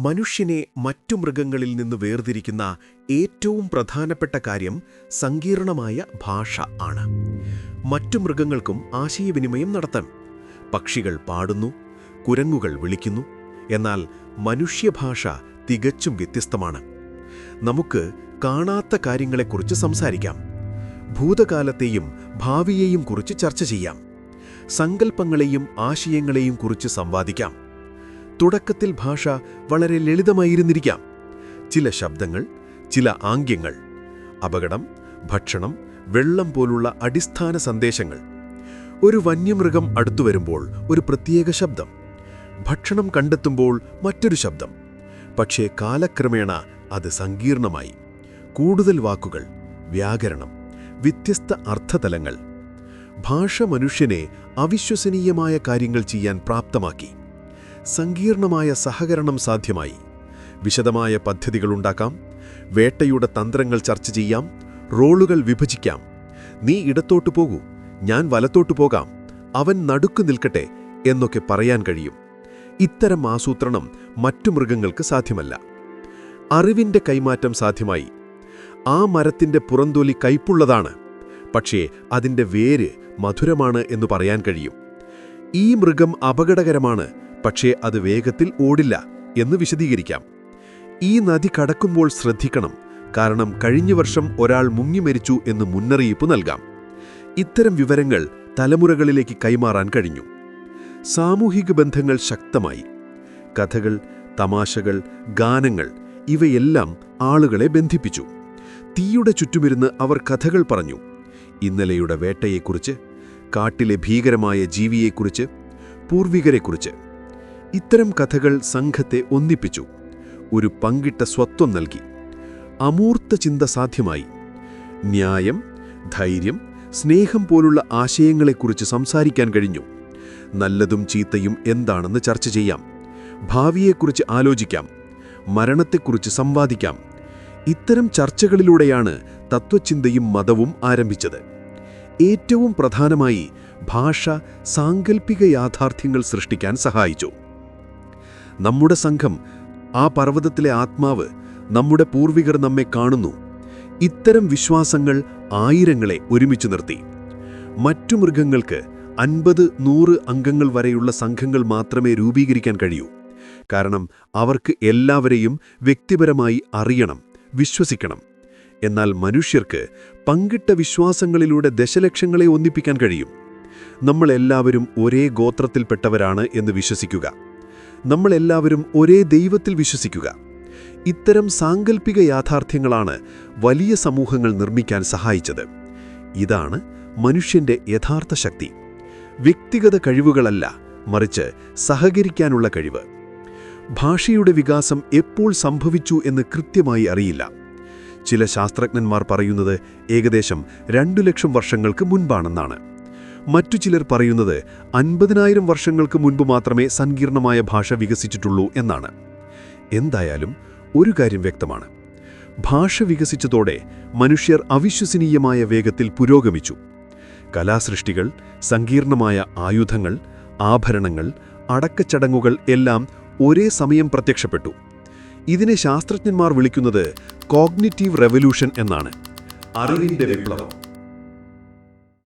മനുഷ്യനെ മറ്റു മൃഗങ്ങളിൽ നിന്ന് വേർതിരിക്കുന്ന ഏറ്റവും പ്രധാനപ്പെട്ട കാര്യം സങ്കീർണമായ ഭാഷ ആണ്. മറ്റു മൃഗങ്ങൾക്കും ആശയവിനിമയം നടത്താം. പക്ഷികൾ പാടുന്നു, കുരങ്ങുകൾ വിളിക്കുന്നു. എന്നാൽ മനുഷ്യഭാഷ തികച്ചും വ്യത്യസ്തമാണ്. നമുക്ക് കാണാത്ത കാര്യങ്ങളെക്കുറിച്ച് സംസാരിക്കാം. ഭൂതകാലത്തെയും ഭാവിയെയും കുറിച്ച് ചർച്ച ചെയ്യാം. സങ്കല്പങ്ങളെയും ആശയങ്ങളെയും കുറിച്ച് സംവാദിക്കാം. തുടക്കത്തിൽ ഭാഷ വളരെ ലളിതമായിരുന്നിരിക്കാം. ചില ശബ്ദങ്ങൾ, ചില ആംഗ്യങ്ങൾ, അപകടം, ഭക്ഷണം, വെള്ളം പോലുള്ള അടിസ്ഥാന സന്ദേശങ്ങൾ. ഒരു വന്യമൃഗം അടുത്തുവരുമ്പോൾ ഒരു പ്രത്യേക ശബ്ദം, ഭക്ഷണം കണ്ടെത്തുമ്പോൾ മറ്റൊരു ശബ്ദം. പക്ഷേ കാലക്രമേണ അത് സങ്കീർണമായി. കൂടുതൽ വാക്കുകൾ, വ്യാകരണം, വ്യത്യസ്ത അർത്ഥതലങ്ങൾ. ഭാഷ മനുഷ്യനെ അവിശ്വസനീയമായ കാര്യങ്ങൾ ചെയ്യാൻ പ്രാപ്തമാക്കി. സങ്കീർണമായ സഹകരണം സാധ്യമായി. വിശദമായ പദ്ധതികളുണ്ടാക്കാം. വേട്ടയുടെ തന്ത്രങ്ങൾ ചർച്ച ചെയ്യാം. റോളുകൾ വിഭജിക്കാം. നീ ഇടത്തോട്ടു പോകൂ, ഞാൻ വലത്തോട്ടു പോകാം, അവൻ നടുക്ക് നിൽക്കട്ടെ എന്നൊക്കെ പറയാൻ കഴിയും. ഇത്തരം ആസൂത്രണം മറ്റു മൃഗങ്ങൾക്ക് സാധ്യമല്ല. അറിവിൻ്റെ കൈമാറ്റം സാധ്യമായി. ആ മരത്തിൻ്റെ പുറന്തൊലി കയ്പുള്ളതാണ്, പക്ഷേ അതിൻ്റെ വേര് മധുരമാണ് എന്ന് പറയാൻ കഴിയും. ഈ മൃഗം അപകടകരമാണ്, പക്ഷേ അത് വേഗത്തിൽ ഓടില്ല എന്ന് വിശദീകരിക്കാം. ഈ നദി കടക്കുമ്പോൾ ശ്രദ്ധിക്കണം, കാരണം കഴിഞ്ഞ വർഷം ഒരാൾ മുങ്ങിമരിച്ചു എന്ന് മുന്നറിയിപ്പ് നൽകാം. ഇത്തരം വിവരങ്ങൾ തലമുറകളിലേക്ക് കൈമാറാൻ കഴിഞ്ഞു. സാമൂഹിക ബന്ധങ്ങൾ ശക്തമായി. കഥകൾ, തമാശകൾ, ഗാനങ്ങൾ ഇവയെല്ലാം ആളുകളെ ബന്ധിപ്പിച്ചു. തീയുടെ ചുറ്റുമിരുന്ന് അവർ കഥകൾ പറഞ്ഞു. ഇന്നലെയുടെ വേട്ടയെക്കുറിച്ച്, കാട്ടിലെ ഭീകരമായ ജീവിയെക്കുറിച്ച്, പൂർവികരെക്കുറിച്ച്. ഇത്തരം കഥകൾ സംഘത്തെ ഒന്നിപ്പിച്ചു. ഒരു പങ്കിട്ട സ്വത്വം നൽകി. അമൂർത്ത ചിന്ത സാധ്യമായി. ന്യായം, ധൈര്യം, സ്നേഹം പോലുള്ള ആശയങ്ങളെക്കുറിച്ച് സംസാരിക്കാൻ കഴിഞ്ഞു. നല്ലതും ചീത്തയും എന്താണെന്ന് ചർച്ച ചെയ്യാം. ഭാവിയെക്കുറിച്ച് ആലോചിക്കാം. മരണത്തെക്കുറിച്ച് സംവാദിക്കാം. ഇത്തരം ചർച്ചകളിലൂടെയാണ് തത്വചിന്തയും മതവും ആരംഭിച്ചത്. ഏറ്റവും പ്രധാനമായി ഭാഷ സാങ്കല്പിക യാഥാർത്ഥ്യങ്ങൾ സൃഷ്ടിക്കാൻ സഹായിച്ചു. നമ്മുടെ സംഘം, ആ പർവ്വതത്തിലെ ആത്മാവ്, നമ്മുടെ പൂർവികർ നമ്മെ കാണുന്നു. ഇത്തരം വിശ്വാസങ്ങൾ ആയിരങ്ങളെ ഒരുമിച്ച് നിർത്തി. മറ്റു മൃഗങ്ങൾക്ക് 50-100 അംഗങ്ങൾ വരെയുള്ള സംഘങ്ങൾ മാത്രമേ രൂപീകരിക്കാൻ കഴിയൂ. കാരണം അവർക്ക് എല്ലാവരെയും വ്യക്തിപരമായി അറിയണം, വിശ്വസിക്കണം. എന്നാൽ മനുഷ്യർക്ക് പങ്കിട്ട വിശ്വാസങ്ങളിലൂടെ ദശലക്ഷങ്ങളെ ഒന്നിപ്പിക്കാൻ കഴിയും. നമ്മളെല്ലാവരും ഒരേ ഗോത്രത്തിൽപ്പെട്ടവരാണ് എന്ന് വിശ്വസിക്കുക. നമ്മളെല്ലാവരും ഒരേ ദൈവത്തിൽ വിശ്വസിക്കുക. ഇത്തരം സാങ്കല്പിക യാഥാർത്ഥ്യങ്ങളാണ് വലിയ സമൂഹങ്ങൾ നിർമ്മിക്കാൻ സഹായിച്ചത്. ഇതാണ് മനുഷ്യന്റെ യഥാർത്ഥ ശക്തി. വ്യക്തിഗത കഴിവുകളല്ല, മറിച്ച് സഹകരിക്കാനുള്ള കഴിവ്. ഭാഷയുടെ വികാസം എപ്പോൾ സംഭവിച്ചു എന്ന് കൃത്യമായി അറിയില്ല. ചില ശാസ്ത്രജ്ഞന്മാർ പറയുന്നത് ഏകദേശം 2 ലക്ഷം വർഷങ്ങൾക്ക് മുൻപാണെന്നാണ്. മറ്റു ചിലർ പറയുന്നത് 50,000 വർഷങ്ങൾക്ക് മുൻപ് മാത്രമേ സങ്കീർണമായ ഭാഷ വികസിച്ചിട്ടുള്ളൂ എന്നാണ്. എന്തായാലും ഒരു കാര്യം വ്യക്തമാണ്. ഭാഷ വികസിച്ചതോടെ മനുഷ്യർ അവിശ്വസനീയമായ വേഗത്തിൽ പുരോഗമിച്ചു. കലാസൃഷ്ടികൾ, സങ്കീർണമായ ആയുധങ്ങൾ, ആഭരണങ്ങൾ, അടക്കച്ചടങ്ങുകൾ എല്ലാം ഒരേ സമയം പ്രത്യക്ഷപ്പെട്ടു. ഇതിനെ ശാസ്ത്രജ്ഞന്മാർ വിളിക്കുന്നത് കോഗ്നിറ്റീവ് റെവല്യൂഷൻ എന്നാണ്. അറിവിൻ്റെ വിപ്ലവം.